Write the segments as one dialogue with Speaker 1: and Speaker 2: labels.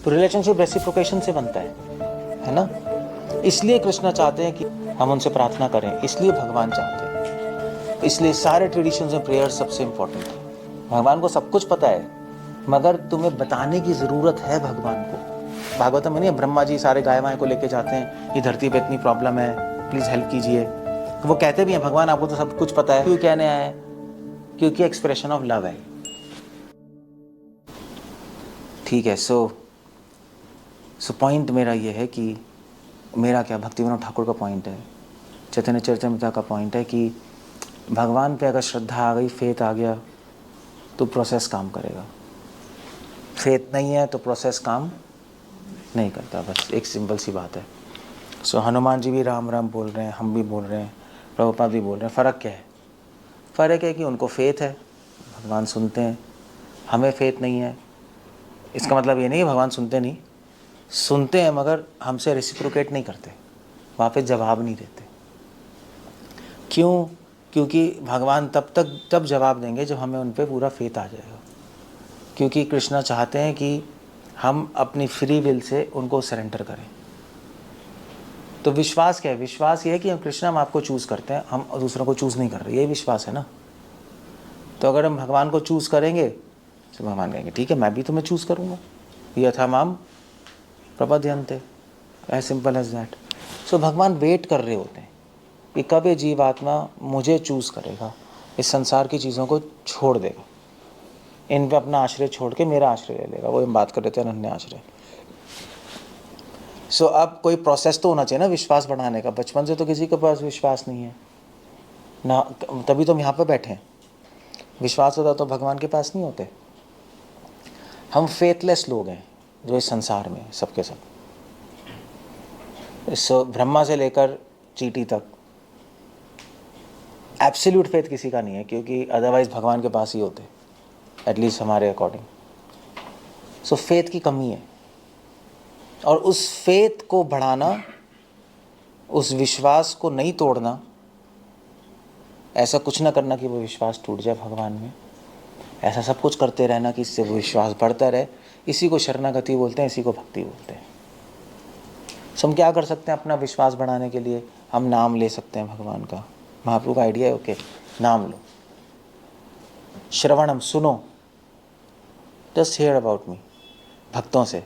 Speaker 1: तो relationship reciprocation से बनता है ना। इसलिए कृष्ण चाहते हैं कि हम उनसे प्रार्थना करें, इसलिए भगवान चाहते हैं, इसलिए सारे ट्रेडिशंस में प्रेयर सबसे इंपॉर्टेंट है। भगवान को सब कुछ पता है, मगर तुम्हें बताने की जरूरत है भगवान को। भागवतम में नहीं, ब्रह्मा जी सारे गाय वाय को लेके जाते हैं, ये धरती पे इतनी प्रॉब्लम है, प्लीज हेल्प कीजिए। तो वो कहते भी हैं भगवान आपको तो सब कुछ पता है, क्यों कहने आए हैं? क्योंकि एक्सप्रेशन ऑफ लव है। ठीक है। सो पॉइंट मेरा ये है कि मेरा क्या, भक्ति विनोद ठाकुर का पॉइंट है, चैतन्य चरितमृता का पॉइंट है कि भगवान पे अगर श्रद्धा आ गई, फेथ आ गया, तो प्रोसेस काम करेगा। फेथ नहीं है तो प्रोसेस काम नहीं करता। बस एक सिंपल सी बात है। सो हनुमान जी भी राम राम बोल रहे हैं, हम भी बोल रहे हैं, प्रभुपाद भी बोल रहे हैं। फ़र्क क्या है? फ़र्क है कि उनको फेथ है, भगवान सुनते हैं, हमें फेथ नहीं है। इसका मतलब ये नहीं भगवान सुनते नहीं, सुनते हैं, मगर हमसे रेसिप्रोकेट नहीं करते, वहाँ पे जवाब नहीं देते। क्यों? क्योंकि भगवान तब जवाब देंगे जब हमें उन पर पूरा फेथ आ जाएगा। क्योंकि कृष्णा चाहते हैं कि हम अपनी फ्री विल से उनको सरेंडर करें। तो विश्वास क्या है? विश्वास ये है कि हम कृष्णा, हम आपको चूज़ करते हैं, हम दूसरों को चूज़ नहीं कर रहे, ये विश्वास है ना। तो अगर हम भगवान को चूज़ करेंगे तो भगवान कहेंगे ठीक है, मैं भी तुम्हें चूज़ करूँगा, यथा माम प्रपद्यन्ते, एज सिंपल एज दैट। सो भगवान वेट कर रहे होते हैं कि कब ये जीवात्मा मुझे चूज़ करेगा, इस संसार की चीज़ों को छोड़ देगा, इन पे अपना आश्रय छोड़ के मेरा आश्रय ले लेगा। वो हम बात कर रहे थे अनन्य आश्रय। सो अब कोई प्रोसेस तो होना चाहिए ना विश्वास बढ़ाने का। बचपन से तो किसी के पास विश्वास नहीं है ना, तभी तो हम यहाँ पर बैठे हैं। विश्वास होता तो भगवान के पास नहीं होते। हम फेथलेस लोग हैं जो इस संसार में सबके सब, सो ब्रह्मा से लेकर चींटी तक एब्सोल्यूट फेथ किसी का नहीं है, क्योंकि अदरवाइज भगवान के पास ही होते, एटलीस्ट हमारे अकॉर्डिंग। सो फेथ की कमी है, और उस फेथ को बढ़ाना, उस विश्वास को नहीं तोड़ना, ऐसा कुछ ना करना कि वो विश्वास टूट जाए भगवान में, ऐसा सब कुछ करते रहना कि इससे वो विश्वास बढ़ता रहे, इसी को शरणागति बोलते हैं, इसी को भक्ति बोलते हैं। सो हम क्या कर सकते हैं अपना विश्वास बढ़ाने के लिए? हम नाम ले सकते हैं भगवान का। महाप्रभु का आइडिया है, ओके नाम लो, श्रवणम सुनो, जस्ट हियर अबाउट मी। भक्तों से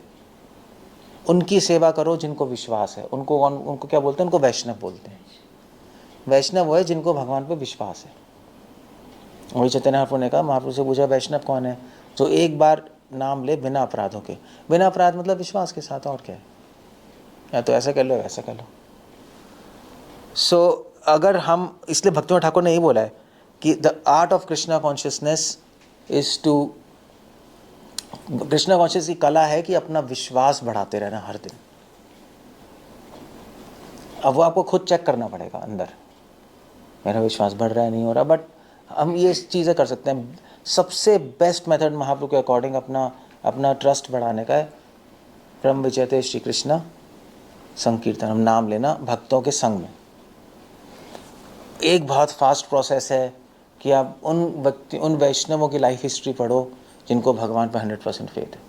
Speaker 1: उनकी सेवा करो जिनको विश्वास है। उनको क्या बोलते हैं? उनको वैष्णव बोलते हैं। वैष्णव वो है जिनको भगवान पे विश्वास है। वही चैतन्य महाप्रभु ने कहा, महाप्रभु से पूछा वैष्णव कौन है? जो एक बार नाम ले बिना अपराधों के। बिना अपराध मतलब विश्वास के साथ, और क्या है? या तो ऐसा कर लो, वैसा कर लो। सो अगर हम, इसलिए भक्तिविनोद ठाकुर ने यही बोला है कि the art of Krishna consciousness is to, Krishna conscious की कला है कि अपना विश्वास बढ़ाते रहना हर दिन। अब वो आपको खुद चेक करना पड़ेगा अंदर, मेरा विश्वास बढ़ रहा है नहीं हो रहा। बट हम ये चीज़ें कर सकते हैं। सबसे बेस्ट मेथड महाप्रभु के अकॉर्डिंग अपना ट्रस्ट बढ़ाने का है, परम विजयते श्री कृष्ण संकीर्तन, हम नाम लेना भक्तों के संग में। एक बहुत फास्ट प्रोसेस है कि आप उन वैष्णवों की लाइफ हिस्ट्री पढ़ो जिनको भगवान पर 100% फेथ है।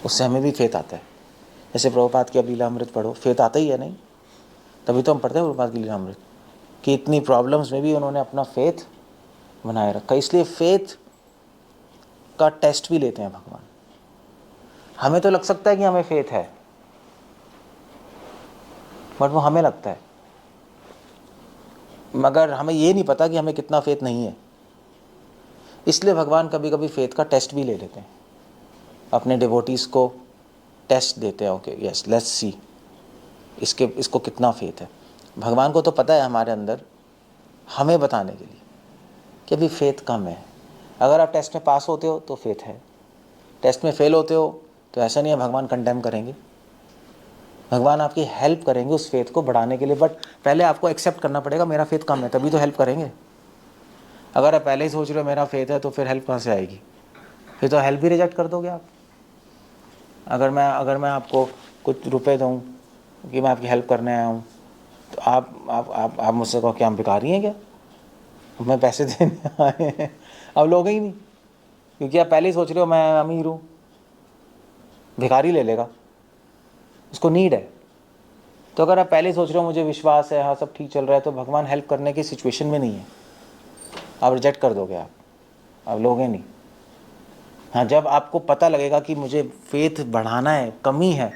Speaker 1: उससे हमें भी फेथ आता है। जैसे प्रभुपाद की अब लीलामृत पढ़ो, फेथ आता ही है नहीं, तभी तो हम पढ़ते हैं प्रभुपाद की लीलामृत, कि इतनी प्रॉब्लम्स में भी उन्होंने अपना फेथ बनाए रखा। इसलिए फेथ का टेस्ट भी लेते हैं भगवान। हमें तो लग सकता है कि हमें फेथ है, बट वो हमें लगता है, मगर हमें ये नहीं पता कि हमें कितना फेथ नहीं है। इसलिए भगवान कभी कभी फेथ का टेस्ट भी ले लेते हैं, अपने डिवोटीज़ को टेस्ट देते हैं। ओके यस, लेट्स सी इसको कितना फेथ है। भगवान को तो पता है हमारे अंदर, हमें बताने के लिए कि अभी फेथ कम है। अगर आप टेस्ट में पास होते हो तो फेथ है, टेस्ट में फेल होते हो तो ऐसा नहीं है भगवान कंडेम करेंगे, भगवान आपकी हेल्प करेंगे उस फेथ को बढ़ाने के लिए। बट पहले आपको एक्सेप्ट करना पड़ेगा मेरा फेथ कम है, तभी तो हेल्प करेंगे। अगर आप पहले ही सोच रहे हो मेरा फेथ है, तो फिर हेल्प कहाँ से आएगी? फिर तो हेल्प भी रिजेक्ट कर दोगे आप। अगर मैं आपको कुछ रुपए दूँ कि मैं आपकी हेल्प करने आया हूँ, तो आप मुझसे कहो कि हम भिखारी हैं क्या, मैं पैसे देने आए हैं? अब लोगे ही नहीं, क्योंकि आप पहले ही सोच रहे हो मैं अमीर हूँ। भिखारी ले लेगा, उसको नीड है। तो अगर आप पहले सोच रहे हो मुझे विश्वास है, हाँ सब ठीक चल रहा है, तो भगवान हेल्प करने की सिचुएशन में नहीं है, आप रिजेक्ट कर दोगे, आप लोगे नहीं। हाँ, जब आपको पता लगेगा कि मुझे फेथ बढ़ाना है, कमी है,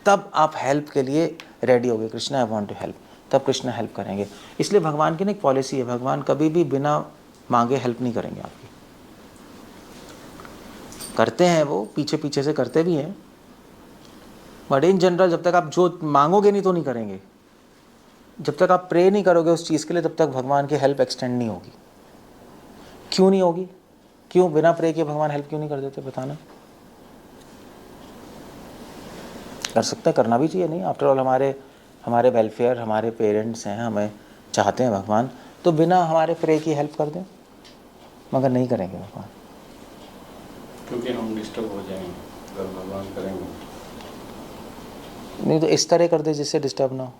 Speaker 1: तब आप हेल्प के लिए रेडी होगे, Krishna I want to help, तब कृष्णा हेल्प करेंगे। इसलिए भगवान की ना एक पॉलिसी है, भगवान कभी भी बिना मांगे हेल्प नहीं करेंगे आपकी। करते हैं वो, पीछे पीछे से करते भी हैं, बट इन जनरल जब तक आप जो मांगोगे नहीं तो नहीं करेंगे। जब तक आप प्रे नहीं करोगे उस चीज़ के लिए, तब तक भगवान की हेल्प एक्सटेंड नहीं होगी। क्यों नहीं होगी? क्यों बिना प्रे के भगवान हेल्प क्यों नहीं कर देते, बताना। कर सकते हैं, करना भी चाहिए, नहीं आफ्टर ऑल हमारे वेलफेयर, हमारे पेरेंट्स हैं, हमें चाहते हैं भगवान, तो बिना हमारे प्रे की हेल्प कर दें, मगर नहीं करेंगे भगवान,
Speaker 2: क्योंकि हम डिस्टर्ब हो जाएंगे अगर भगवान करेंगे।
Speaker 1: नहीं तो इस तरह कर दे जिससे डिस्टर्ब ना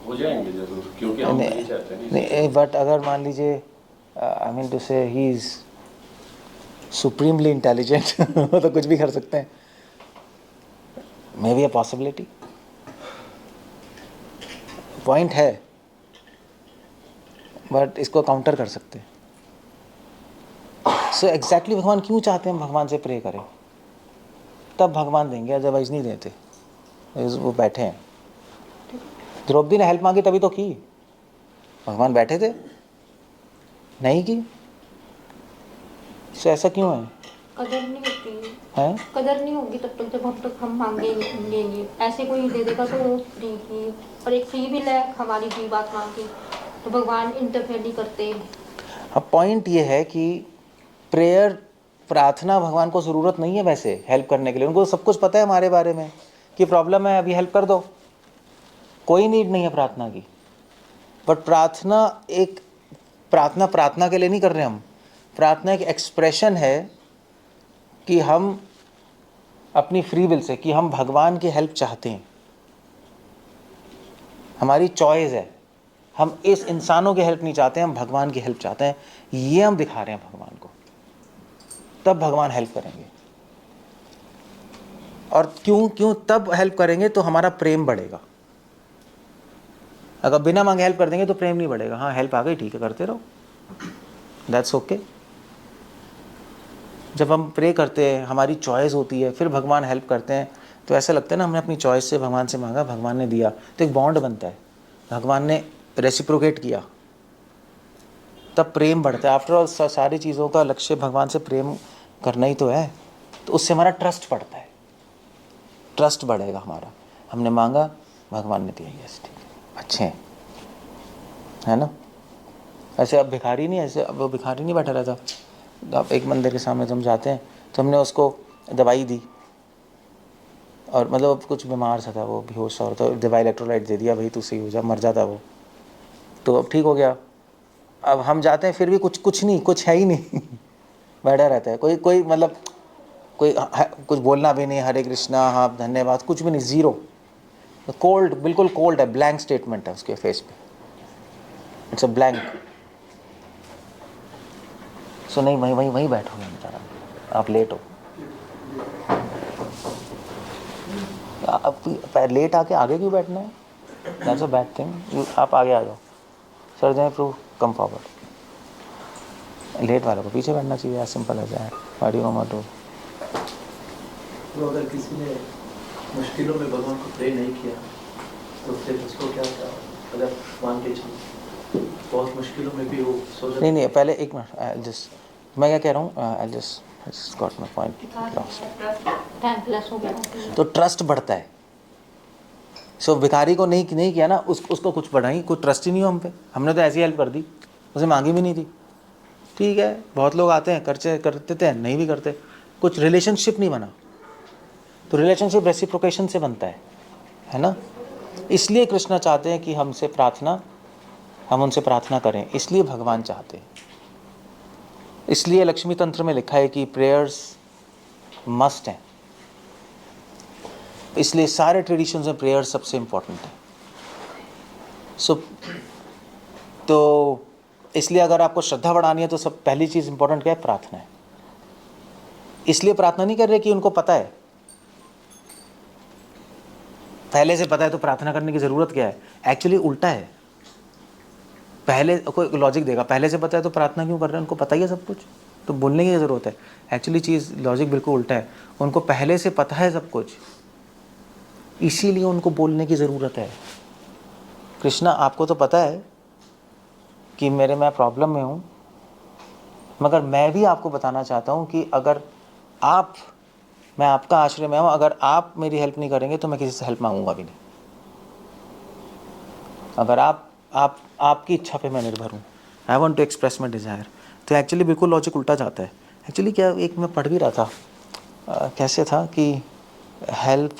Speaker 2: हो जाएंगे जरूर, क्योंकि हम नहीं चाहते
Speaker 1: नहीं। बट अगर मान लीजिए, आई मीन टू से ही इज सुप्रीमली इंटेलिजेंट, वो तो कुछ भी कर सकते हैं, may be a possibility, point है, बट इसको काउंटर कर सकते हैं। सो एग्जैक्टली भगवान क्यों चाहते हैं हम भगवान से प्रे करें, तब भगवान देंगे, अदरवाइज नहीं देते। वो बैठे हैं, द्रौपदी ने हेल्प मांगी तभी तो की, भगवान बैठे थे, नहीं की। सो ऐसा क्यों है?
Speaker 3: कदर नहीं होती
Speaker 1: है
Speaker 3: कदर नहीं होगी तब तक जब हम मांगेंगे। ऐसे कोई दे देगा तो फ्री की, और एक फ्री भी है हमारी जीव आत्मा की, तो भगवान इंटरफेयर नहीं करते।
Speaker 1: अब पॉइंट ये है कि प्रेयर, प्रार्थना भगवान को ज़रूरत नहीं है वैसे हेल्प करने के लिए, उनको सब कुछ पता है हमारे बारे में कि प्रॉब्लम है, अभी हेल्प कर दो, कोई नीड नहीं है प्रार्थना की। बट प्रार्थना के लिए नहीं कर रहे हम, प्रार्थना एक एक्सप्रेशन है कि हम अपनी फ्री विल से, कि हम भगवान की हेल्प चाहते हैं, हमारी चॉइस है, हम इस इंसानों की हेल्प नहीं चाहते, हम भगवान की हेल्प चाहते हैं, ये हम दिखा रहे हैं भगवान को, तब भगवान हेल्प करेंगे। और क्यों तब हेल्प करेंगे, तो हमारा प्रेम बढ़ेगा। अगर बिना मांगे हेल्प कर देंगे तो प्रेम नहीं बढ़ेगा, हाँ हेल्प आ गई ठीक है करते रहो, दैट्स ओके। जब हम प्रे करते हैं, हमारी चॉइस होती है, फिर भगवान हेल्प करते हैं, तो ऐसा लगता है ना हमने अपनी चॉइस से भगवान से मांगा, भगवान ने दिया, तो एक बॉन्ड बनता है, भगवान ने रेसिप्रोकेट किया, तब प्रेम बढ़ता है। आफ्टर ऑल सारी चीज़ों का लक्ष्य भगवान से प्रेम करना ही तो है, तो उससे हमारा ट्रस्ट बढ़ता है, ट्रस्ट बढ़ेगा हमारा, हमने मांगा भगवान ने दिया, यस ठीक है, अच्छे हैं, है ना। ऐसे अब भिखारी नहीं, ऐसे अब वो भिखारी नहीं बैठा रहता, अब एक मंदिर के सामने हम जाते हैं तो हमने उसको दवाई दी, और मतलब अब कुछ बीमार सा था, वो बेहोश सा, तो दवाई इलेक्ट्रोलाइट दे दिया, भाई तू सही हो जा, मर जाता वो, तो अब ठीक हो गया। अब हम जाते हैं फिर भी कुछ नहीं, कुछ है ही नहीं बैठा रहता है, कोई मतलब कुछ बोलना भी नहीं, हरे कृष्णा हाँ धन्यवाद, कुछ भी नहीं, ज़ीरो, कोल्ड, बिल्कुल कोल्ड है, ब्लैंक स्टेटमेंट है उसके फेस पे, इट्स अ ब्लैंक। सो नहीं, वहीं बैठोगे बेचारा, आप लेट हो, आप लेट आके आगे क्यों बैठना है, दैट्स अ बैड थिंग, आप आगे आ जाओ, सर जय प्रू कम फॉरवर्ड, लेट वालों को पीछे बैठना चाहिए, as simple as that, what do you want to.
Speaker 4: तो अगर किसी ने मुश्किलों में भगवान को प्रे नहीं किया तो फिर उसको क्या था, अगर मान के चलो बहुत मुश्किलों में भी वो सोच,
Speaker 1: नहीं पहले एक मिनट, जस्ट मैं क्या कह रहा हूँ, I just got my point lost. तो ट्रस्ट बढ़ता है, सो भिखारी को नहीं किया ना, उसको कुछ बढ़ाई, कोई ट्रस्ट ही नहीं हो हम पे, हमने तो ऐसी हेल्प कर दी, उसे मांगी भी नहीं थी, ठीक है। बहुत लोग आते हैं करते थे, नहीं भी करते, कुछ रिलेशनशिप नहीं बना, तो रिलेशनशिप रेसिप्रोकेशन से बनता है ना। इसलिए कृष्ण चाहते हैं कि हम उनसे प्रार्थना करें, इसलिए भगवान चाहते हैं, इसलिए लक्ष्मी तंत्र में लिखा है कि प्रेयर्स मस्ट हैं, इसलिए सारे ट्रेडिशंस में प्रेयर सबसे इम्पोर्टेंट है। तो इसलिए अगर आपको श्रद्धा बढ़ानी है तो सब पहली चीज़ इंपॉर्टेंट क्या है, प्रार्थना है। इसलिए प्रार्थना नहीं कर रहे कि उनको पता है, पहले से पता है तो प्रार्थना करने की ज़रूरत क्या है। एक्चुअली उल्टा है, पहले कोई लॉजिक देगा, पहले से पता है तो प्रार्थना क्यों कर रहे हैं, उनको पता ही है सब कुछ, तो बोलने की ज़रूरत है। एक्चुअली चीज़ लॉजिक बिल्कुल उल्टा है, उनको पहले से पता है सब कुछ, इसीलिए उनको बोलने की ज़रूरत है। कृष्णा आपको तो पता है कि मैं प्रॉब्लम में हूँ, मगर मैं भी आपको बताना चाहता हूँ कि अगर मैं आपका आश्रय में हूँ, अगर आप मेरी हेल्प नहीं करेंगे तो मैं किसी से हेल्प मांगूंगा भी नहीं। अगर आपकी इच्छा पे मैं निर्भर हूँ, I want to express my desire. तो एक्चुअली बिल्कुल लॉजिक उल्टा जाता है। एक्चुअली क्या, एक मैं पढ़ भी रहा था, कैसे था कि help,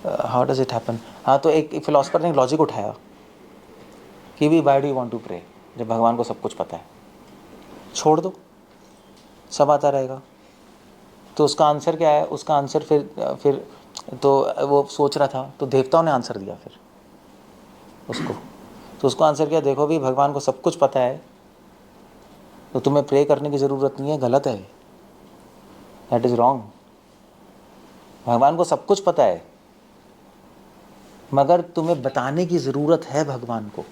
Speaker 1: how does it happen. हाँ, तो एक फिलोसफर ने लॉजिक उठाया कि भी why do you want to pray, जब भगवान को सब कुछ पता है, छोड़ दो, सब आता रहेगा। तो उसका आंसर क्या है, उसका आंसर फिर तो वो सोच रहा था, तो देवताओं ने आंसर दिया फिर उसको। तो उसको आंसर किया, देखो भी भगवान को सब कुछ पता है, तो तुम्हें प्रे करने की ज़रूरत नहीं है, गलत है, दैट इज़ रॉन्ग। भगवान को सब कुछ पता है, मगर तुम्हें बताने की ज़रूरत है भगवान को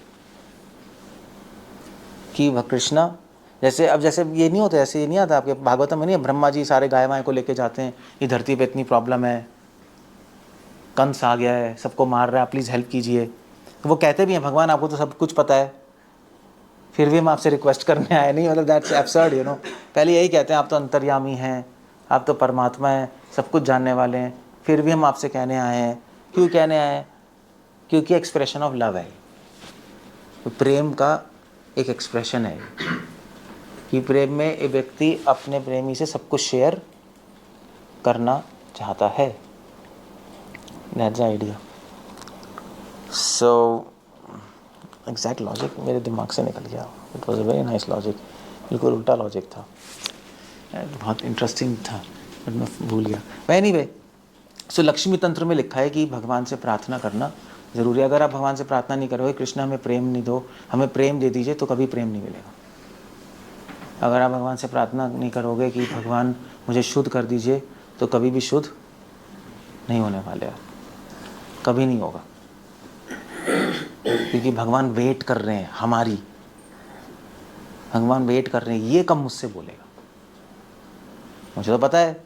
Speaker 1: कि कृष्णा, जैसे ये नहीं होता, ऐसे ये नहीं आता आपके भागवतम में नहीं है, ब्रह्मा जी सारे गाय वाय को लेके जाते हैं, ये धरती पे इतनी प्रॉब्लम है, कंस आ गया है, सबको मार रहा है, प्लीज़ हेल्प कीजिए। तो वो कहते भी हैं, भगवान आपको तो सब कुछ पता है, फिर भी हम आपसे रिक्वेस्ट करने आए नहीं, मतलब दैट्स एब्सर्ड, यू नो। पहले यही कहते हैं, आप तो अंतर्यामी हैं, आप तो परमात्मा हैं, सब कुछ जानने वाले हैं, फिर भी हम आपसे कहने आए हैं। क्यों कहने आए हैं? क्योंकि एक्सप्रेशन ऑफ लव है, तो प्रेम का एक एक्सप्रेशन है कि प्रेम में एक व्यक्ति अपने प्रेमी से सब कुछ शेयर करना चाहता है। That's the idea. So exact logic मेरे दिमाग से निकल गया, it was a very nice logic, बिल्कुल उल्टा लॉजिक था, बहुत इंटरेस्टिंग था, बट मैं भूल गया। एनीवे, सो लक्ष्मी तंत्र में लिखा है कि भगवान से प्रार्थना करना ज़रूरी है। अगर आप भगवान से प्रार्थना नहीं करोगे, कृष्ण हमें प्रेम नहीं दो, हमें प्रेम दे दीजिए, तो कभी प्रेम नहीं मिलेगा। अगर आप भगवान से प्रार्थना नहीं करोगे कि भगवान मुझे शुद्ध कर दीजिए, तो कभी भी शुद्ध नहीं होने वाले आप, कभी नहीं होगा, क्योंकि भगवान वेट कर रहे हैं हमारी, भगवान वेट कर रहे हैं, ये कब मुझसे बोलेगा, मुझे तो पता है,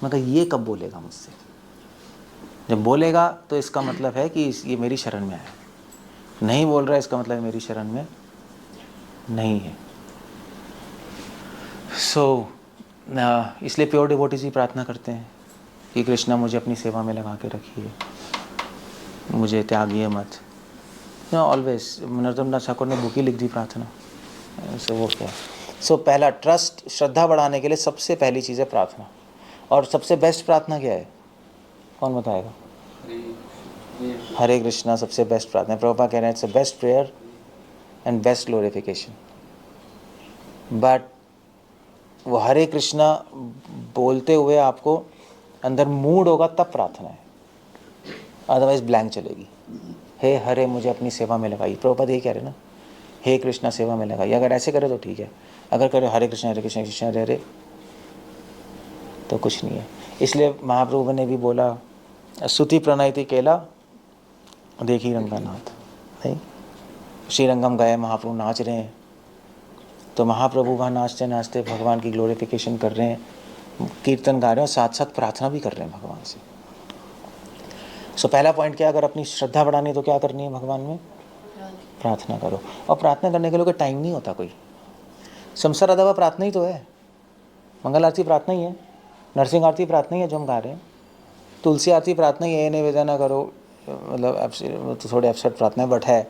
Speaker 1: मगर ये कब बोलेगा मुझसे। जब बोलेगा तो इसका मतलब है कि ये मेरी शरण में आया, नहीं बोल रहा है इसका मतलब मेरी शरण में नहीं है। इसलिए प्योर डिवोटीज ही प्रार्थना करते हैं कि कृष्णा मुझे अपनी सेवा में लगा के रखिए, मुझे त्यागिए मत। ऑलवेज नरोत्तम दास ठाकुर ने बुक ही लिख दी प्रार्थना, सो वो क्या। पहला ट्रस्ट, श्रद्धा बढ़ाने के लिए सबसे पहली चीज़ है प्रार्थना। और सबसे बेस्ट प्रार्थना क्या है, कौन बताएगा? हरे कृष्णा सबसे बेस्ट प्रार्थना। प्रभुपाद कह रहे हैं it's the best prayer and best glorification. But वो हरे कृष्णा बोलते हुए आपको अंदर मूड होगा तब प्रार्थना है, अदरवाइज ब्लैंक चलेगी। हे हरे मुझे अपनी सेवा में लगाइए, प्रभुपाद यही कह रहे ना, हे कृष्णा सेवा में लगाइए। अगर ऐसे करे तो ठीक है, अगर करे हरे कृष्णा कृष्णा हरे हरे तो कुछ नहीं है। इसलिए महाप्रभु ने भी बोला, स्तुति प्रणयति केला देखी रंगनाथ। नहीं, श्रीरंगम गए, महाप्रभु नाच रहे हैं, तो महाप्रभु वहाँ नाचते नाचते भगवान की ग्लोरिफिकेशन कर रहे हैं, कीर्तन गा रहे हैं और साथ साथ प्रार्थना भी कर रहे हैं भगवान से। पहला पॉइंट क्या, अगर अपनी श्रद्धा बढ़ानी है तो क्या करनी है, भगवान में प्रार्थना करो। और प्रार्थना करने के लिए कोई टाइम नहीं होता, कोई संसार अदावा प्रार्थना ही तो है, मंगल आरती प्रार्थना ही है, नरसिंह आरती प्रार्थना ही है जो हम गा रहे हैं, तुलसी आरती प्रार्थना ही है, निवेदन ना करो, मतलब तो थोड़े अपसेट प्रार्थना है, बट है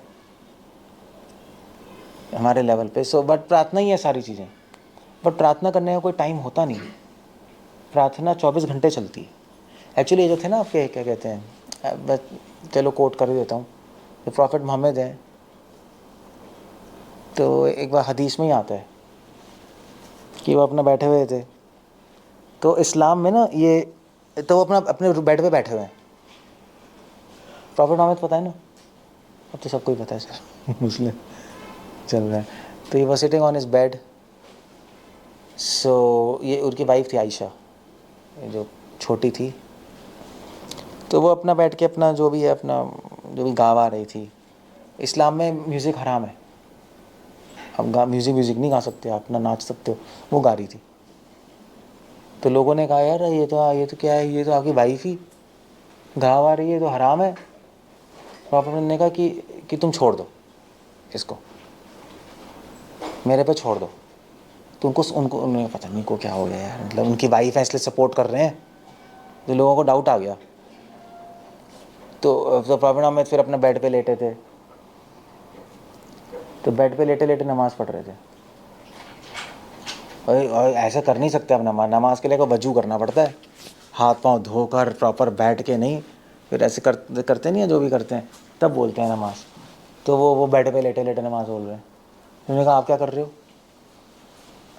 Speaker 1: हमारे लेवल पे। बट प्रार्थना ही है सारी चीज़ें, बट प्रार्थना करने का कोई टाइम होता नहीं। प्रार्थना 24 घंटे चलती है। एक्चुअली ये जो थे ना आपके, क्या कहते हैं, बस चलो कोट कर ही देता हूँ, जो प्रॉफिट मोहम्मद हैं, तो एक बार हदीस में ही आता है कि वो अपना बैठे हुए थे, तो इस्लाम में ना ये, तो वो अपने बेड पे बैठे हुए हैं, प्रॉफिट मोहम्मद पता है ना, अब तो सबको ही पता है सर, मुस्लिम चल रहा है। तो he was sitting on his bed so ये उनकी वाइफ थी आयशा, जो छोटी थी, तो वो अपना बैठ के अपना जो भी है अपना जो भी गा रही थी। इस्लाम में म्यूज़िक हराम है, अब म्यूज़िक नहीं गा सकते आप, ना नाच सकते हो। वो गा रही थी, तो लोगों ने कहा यार ये तो क्या है, ये तो आपकी वाइफ ही गा रही है, तो हराम है। प्रॉफेट ने कहा कि तुम छोड़ दो इसको, मेरे पे छोड़ दो। तो उनको उन्हें पता नहीं को क्या हो गया यार, मतलब उनकी वाइफ है इसलिए सपोर्ट कर रहे हैं, तो लोगों को डाउट आ गया। तो प्रॉफेट मोहम्मद फिर अपना बेड पे लेटे थे, तो बेड पे लेटे लेटे नमाज़ पढ़ रहे थे। और ऐसा कर नहीं सकते, अब नमाज के लिए को वजू करना पड़ता है, हाथ पांव धोकर प्रॉपर बैठ के नहीं, फिर ऐसे करते नहीं है जो भी करते हैं, तब बोलते हैं नमाज। तो वो बेड पे लेटे लेटे नमाज बोल रहे हैं। उन्होंने कहा आप क्या कर रहे हो,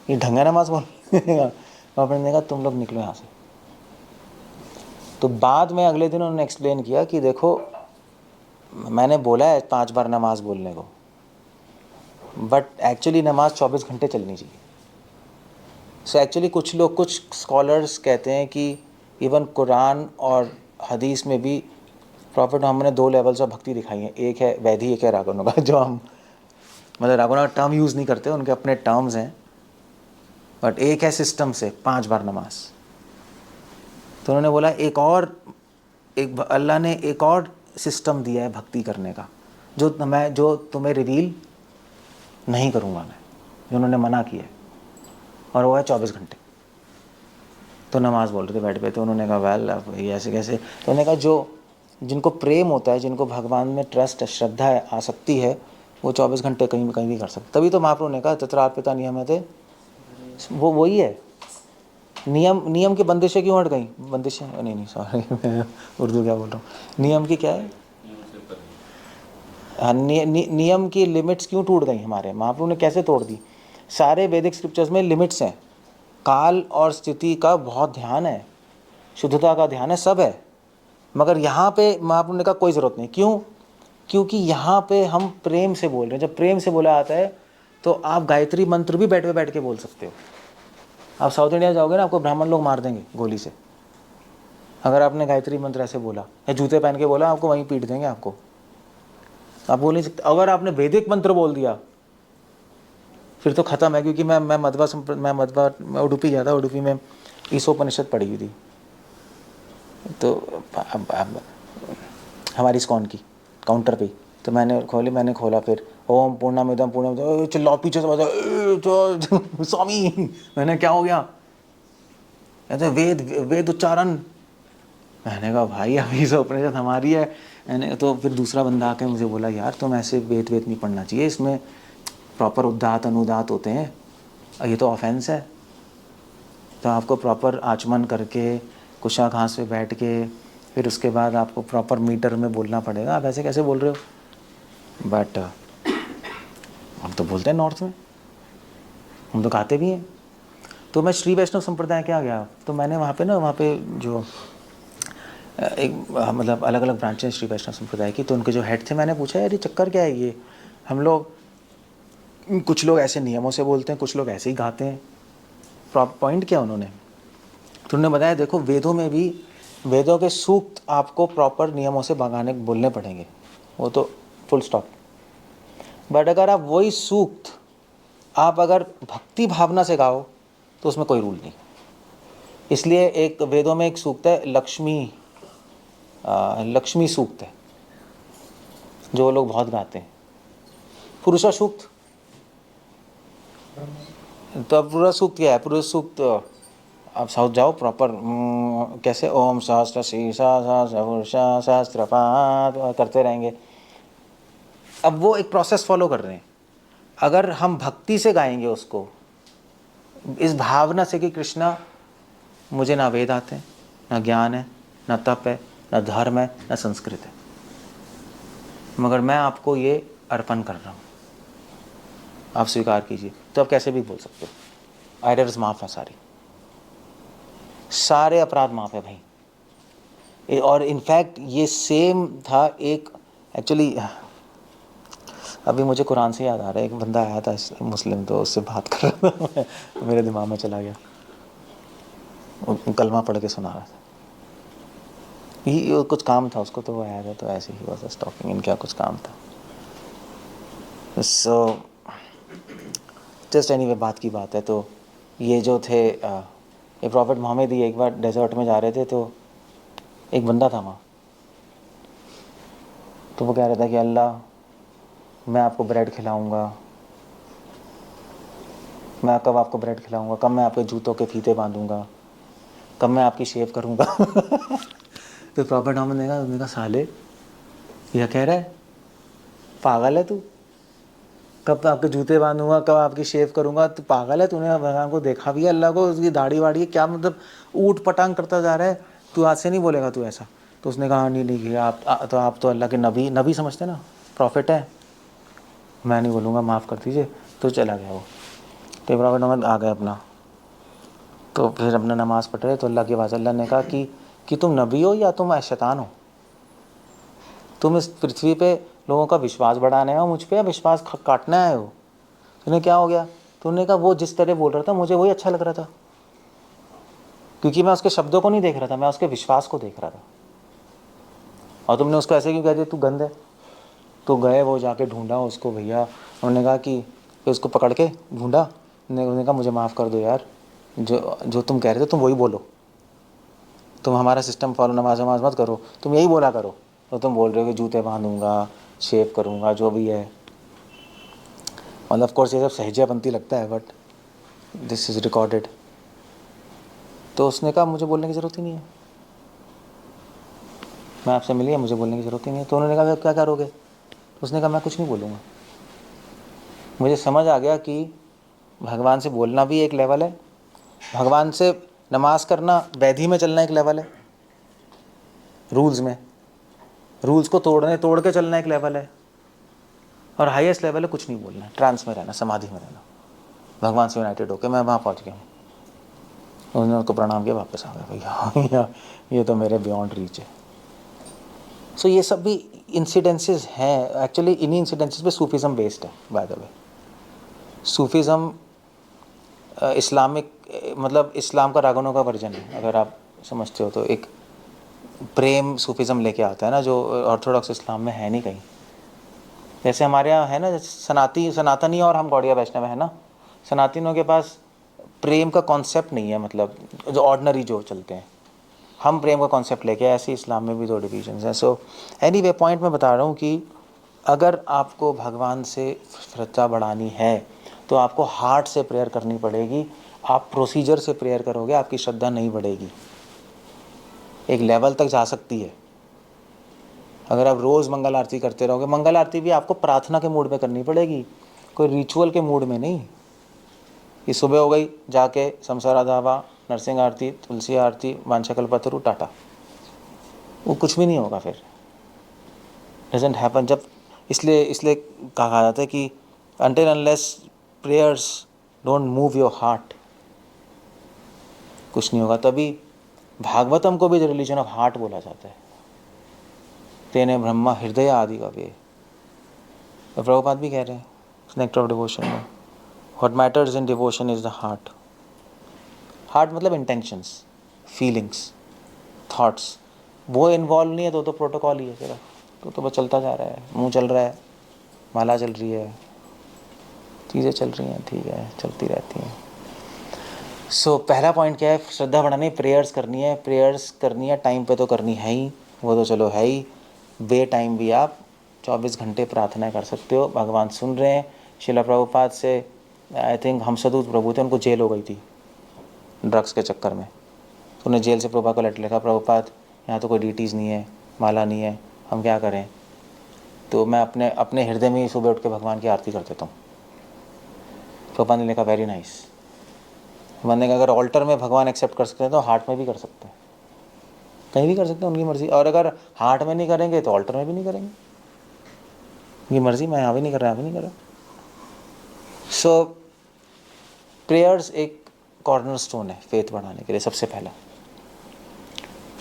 Speaker 1: ये ढंग है नमाज बोल प्रॉफेट ने कहा तुम लोग निकलो यहाँ से। तो बाद में अगले दिन उन्होंने एक्सप्लेन किया कि देखो मैंने बोला है 5 बार नमाज बोलने को, बट एक्चुअली नमाज 24 घंटे चलनी चाहिए। सो एक्चुअली कुछ स्कॉलर्स कहते हैं कि इवन कुरान और हदीस में भी प्रॉफेट मोहम्मद ने 2 लेवल्स ऑफ भक्ति दिखाई हैं, एक है वैधी, एक है रागनुगा। जो हम मतलब रागनुगा टर्म यूज़ नहीं करते, उनके अपने टर्म्स हैं, बट एक है सिस्टम से 5 बार नमाज। तो उन्होंने बोला एक अल्लाह ने एक और सिस्टम दिया है भक्ति करने का, जो तुम्हें रिवील नहीं करूँगा मैं, जो उन्होंने मना किया है, और वो है 24 घंटे। तो नमाज बोल रहे थे बैठ पे, तो उन्होंने कहा वेल अब ये ऐसे कैसे। तो उन्होंने कहा जिनको प्रेम होता है, जिनको भगवान में ट्रस्ट है, श्रद्धा है, आसक्ति है, वो 24 घंटे कहीं भी कर सकते। तभी तो महाप्रभु ने कहा तत्रार्पिता नियमते, वो वही है नियम की बंदिशें क्यों हट गई, बंदिशें नहीं सॉरी मैं उर्दू क्या बोल रहा हूँ, नियम की क्या है, नियम की लिमिट्स क्यों टूट गई हमारे, महाप्रभु ने कैसे तोड़ दी। सारे वैदिक स्क्रिप्चर्स में लिमिट्स हैं, काल और स्थिति का बहुत ध्यान है, शुद्धता का ध्यान है, सब है, मगर यहाँ पे महाप्रभु ने कहा कोई ज़रूरत नहीं। क्यों? क्योंकि यहाँ पे हम प्रेम से बोल रहे हैं। जब प्रेम से बोला आता है तो आप गायत्री मंत्र भी बैठ के बोल सकते हो। आप साउथ इंडिया जाओगे ना, आपको ब्राह्मण लोग मार देंगे गोली से, अगर आपने गायत्री मंत्र ऐसे बोला या जूते पहन के बोला, आपको वहीं पीट देंगे आपको, आप बोल नहीं सकते। अगर आपने वैदिक मंत्र बोल दिया फिर तो ख़त्म है। क्योंकि मैं उडुपी गया था, उडुपी में ईसोपनिषद पढ़ी हुई थी, तो अब हमारी इस्कॉन की काउंटर पे, तो मैंने खोला फिर ओम पूर्णमिदं पूर्णमिदं, चिल्लाओ पीछे से बजा स्वामी, मैंने क्या हो गया, कहते वेद उच्चारण। मैंने कहा भाई अभी ईसोपनिषद हमारी है। मैंने तो फिर दूसरा बंदा आके मुझे बोला यार तुम ऐसे वेद नहीं पढ़ना चाहिए, इसमें प्रॉपर उद्दात अनुदात होते हैं, ये तो ऑफेंस है। तो आपको प्रॉपर आचमन करके कुशा घास पे बैठ के फिर उसके बाद आपको प्रॉपर मीटर में बोलना पड़ेगा। आप ऐसे कैसे बोल रहे हो? बट हम तो बोलते हैं नॉर्थ में, हम तो गाते भी हैं। तो मैं श्री वैष्णव संप्रदाय के आ गया, तो मैंने वहाँ पे जो एक मतलब अलग अलग ब्रांचें श्री वैष्णव संप्रदाय की, तो उनके जो हेड थे, मैंने पूछा यार ये चक्कर क्या है, ये हम लोग कुछ लोग ऐसे नियमों से बोलते हैं, कुछ लोग ऐसे ही गाते हैं, पॉइंट क्या उन्होंने? तो उन्होंने बताया देखो वेदों में भी वेदों के सूक्त आपको प्रॉपर नियमों से बोलने पड़ेंगे, वो तो फुल स्टॉप। बट अगर आप वही सूक्त आप अगर भक्ति भावना से गाओ तो उसमें कोई रूल नहीं। इसलिए एक वेदों में एक सूक्त है लक्ष्मी सूक्त है, जो लोग बहुत गाते हैं। पुरुषा सूक्त, तो पुरुष सूक्त क्या है? पुरुष सूक्त आप साउथ जाओ प्रॉपर कैसे ओम सहस्त्र शीर्षा सहस्त्र पुरुषा सहस्त्रपाद करते रहेंगे। अब वो एक प्रोसेस फॉलो कर रहे हैं। अगर हम भक्ति से गाएंगे उसको, इस भावना से कि कृष्णा मुझे ना वेद आते हैं, ना ज्ञान है, ना तप है, ना धर्म है, ना संस्कृत है, मगर मैं आपको ये अर्पण कर रहा हूँ, आप स्वीकार कीजिए, तो आप कैसे भी बोल सकते हो। एरर्स माफ़ है, सारे अपराध माफ़ है भाई। और इनफैक्ट ये सेम था एक एक्चुअली अभी मुझे कुरान से याद आ रहा है, एक बंदा आया था मुस्लिम, तो उससे बात कर रहा था मैं, तो मेरे दिमाग में चला गया, वो कलमा पढ़ के सुना रहा था। ये कुछ काम था उसको, तो वो आया था, तो ऐसे ही वाज टॉकिंग, इनका कुछ काम था। सो जस्ट एनीवे, बात की बात है। तो ये जो थे ये प्रॉफिट मोहम्मद, ही एक बार डेजर्ट में जा रहे थे, तो एक बंदा था वहाँ, तो वो कह रहा था कि अल्लाह, मैं आपको ब्रेड खिलाऊंगा, मैं कब आपको ब्रेड खिलाऊंगा, कब मैं आपके जूतों के फीते बांधूंगा, कब मैं आपकी शेव करूंगा। तो प्रॉफिट मोहम्मद ने कहा साले यह कह रहा है, पागल है तू, कब आपके जूते बांधूंगा, कब आपकी शेव करूंगा, तू पागल है, तूने भगवान को देखा भी है, अल्लाह को, उसकी दाढ़ी वाड़ी है क्या, मतलब ऊट पटांग करता जा रहा है, तू आज से नहीं बोलेगा तू ऐसा। तो उसने कहा नहीं आप तो अल्लाह के नबी समझते ना, प्रॉफिट है, मैं नहीं बोलूँगा, माफ़ कर दीजिए। तो चला गया वो। तो प्रॉफिट मोहम्मद आ गए अपना, तो फिर अपना नमाज़ पढ़ रहे, तो अल्लाह की आवाज़, अल्लाह ने कहा कि तुम नबी हो या तुम शैतान हो, तुम इस पृथ्वी पे लोगों का विश्वास बढ़ाने आए हो मुझ पे, या विश्वास काटने आए हो। तूने क्या हो गया, तूने कहा वो जिस तरह बोल रहा था मुझे वही अच्छा लग रहा था, क्योंकि मैं उसके शब्दों को नहीं देख रहा था, मैं उसके विश्वास को देख रहा था, और तुमने उसको ऐसे क्यों कह दिया तू गंद है। तो गए वो जाके ढूंढा उसको, भैया उन्होंने कहा कि फिर उसको पकड़ के ढूंढा, उन्होंने कहा मुझे माफ़ कर दो यार, जो तुम कह रहे थे तुम वही बोलो, तुम हमारा सिस्टम फॉलो, नमाज मत करो, तुम यही बोला करो, तो तुम बोल रहे हो कि जूते बांधूंगा, शेव करूंगा, जो भी है, मतलब ऑफ कोर्स ये सब सहजाबंती लगता है, बट दिस इज़ रिकॉर्डेड। तो उसने कहा मुझे बोलने की ज़रूरत ही नहीं है, मैं आपसे मिली है, मुझे बोलने की ज़रूरत ही नहीं है। तो उन्होंने कहा क्या करोगे, तो उसने कहा मैं कुछ नहीं बोलूँगा। मुझे समझ आ गया कि भगवान से बोलना भी एक लेवल है, भगवान से नमाज करना, वैधि में चलना एक लेवल है, रूल्स को तोड़ के चलना एक लेवल है, और हाईएस्ट लेवल है कुछ नहीं बोलना, ट्रांस में रहना, समाधि में रहना, भगवान से यूनाइटेड होकर। मैं वहाँ पहुँच गया हूँ। उन्होंने उसको प्रणाम किया, वापस आ गया, भैया ये तो मेरे बियॉन्ड रीच है। सो ये सब भी इंसिडेंसेस हैं, एक्चुअली इन्हीं इंसिडेंसेस पे सूफीज़म बेस्ड है, by the way. Sufism Islamic, मतलब इस्लाम का रागनों का वर्जन है, अगर आप समझते हो तो। एक प्रेम सूफीज़म लेके आता है ना, जो ऑर्थोडॉक्स इस्लाम में है नहीं कहीं। जैसे हमारे यहाँ है ना, सनातनी और हम गौड़िया वैष्णव है ना, सनातनियों के पास प्रेम का कॉन्सेप्ट नहीं है, मतलब जो ऑर्डिनरी जो चलते हैं, हम प्रेम का कॉन्सेप्ट लेके, ऐसे इस्लाम में भी 2 डिविजन्स हैं। सो एनीवे, पॉइंट मैं बता रहा हूँ कि अगर आपको भगवान से श्रद्धा बढ़ानी है तो आपको हार्ट से प्रेयर करनी पड़ेगी। आप प्रोसीजर से प्रेयर करोगे, आपकी श्रद्धा नहीं बढ़ेगी, एक लेवल तक जा सकती है। अगर आप रोज़ मंगल आरती करते रहोगे, मंगल आरती भी आपको प्रार्थना के मूड में करनी पड़ेगी, कोई रिचुअल के मूड में नहीं। ये सुबह हो गई, जाके समसारा धावा, नरसिंह आरती, तुलसी आरती, वांछाकल्पतरु, टाटा, वो कुछ भी नहीं होगा फिर, डजंट हैपन। जब इसलिए कहा जाता है कि until unless prayers don't move your heart, कुछ नहीं होगा। तभी भागवतम को भी रिलीजन ऑफ हार्ट बोला जाता है, तेने ब्रह्मा हृदय आदि का भी। तो प्रभुपाद भी कह रहे हैं नेक्टर ऑफ डिवोशन में, what matters in devotion is the heart. Heart मतलब इंटेंशंस, फीलिंग्स, थॉट्स, वो इन्वॉल्व नहीं है तो प्रोटोकॉल ही है सिर्फ, तो बस चलता जा रहा है, मुंह चल रहा है, माला चल रही है, चीज़ें चल रही हैं, ठीक है, चलती रहती हैं। सो पहला पॉइंट क्या है, श्रद्धा बढ़ानी, प्रेयर्स करनी है, टाइम पे तो करनी है ही, वो तो चलो है ही। बे टाइम भी आप 24 घंटे प्रार्थना कर सकते हो, भगवान सुन रहे हैं। शिला प्रभुपाद से आई थिंक हमसदूत प्रभु थे, उनको जेल हो गई थी ड्रग्स के चक्कर में, तो उन्हें जेल से प्रभुपाद को लेटर लिखा, प्रभुपाद यहाँ तो कोई डीटीज़ नहीं है, माला नहीं है, हम क्या करें। तो मैं अपने हृदय में ही सुबह उठ के भगवान की आरती कर देता हूँ। प्रभुपाद ने लिखा वेरी नाइस। मैंने कहा अगर ऑल्टर में भगवान एक्सेप्ट कर सकते हैं तो हार्ट में भी कर सकते हैं, कहीं भी कर सकते हैं, उनकी मर्ज़ी। और अगर हार्ट में नहीं करेंगे तो ऑल्टर में भी नहीं करेंगे, उनकी मर्ज़ी, मैं यहाँ भी नहीं कर रहा, यहाँ भी नहीं कर रहा। सो प्रेयर्स एक कॉर्नर स्टोन है फेथ बढ़ाने के लिए, सबसे पहला।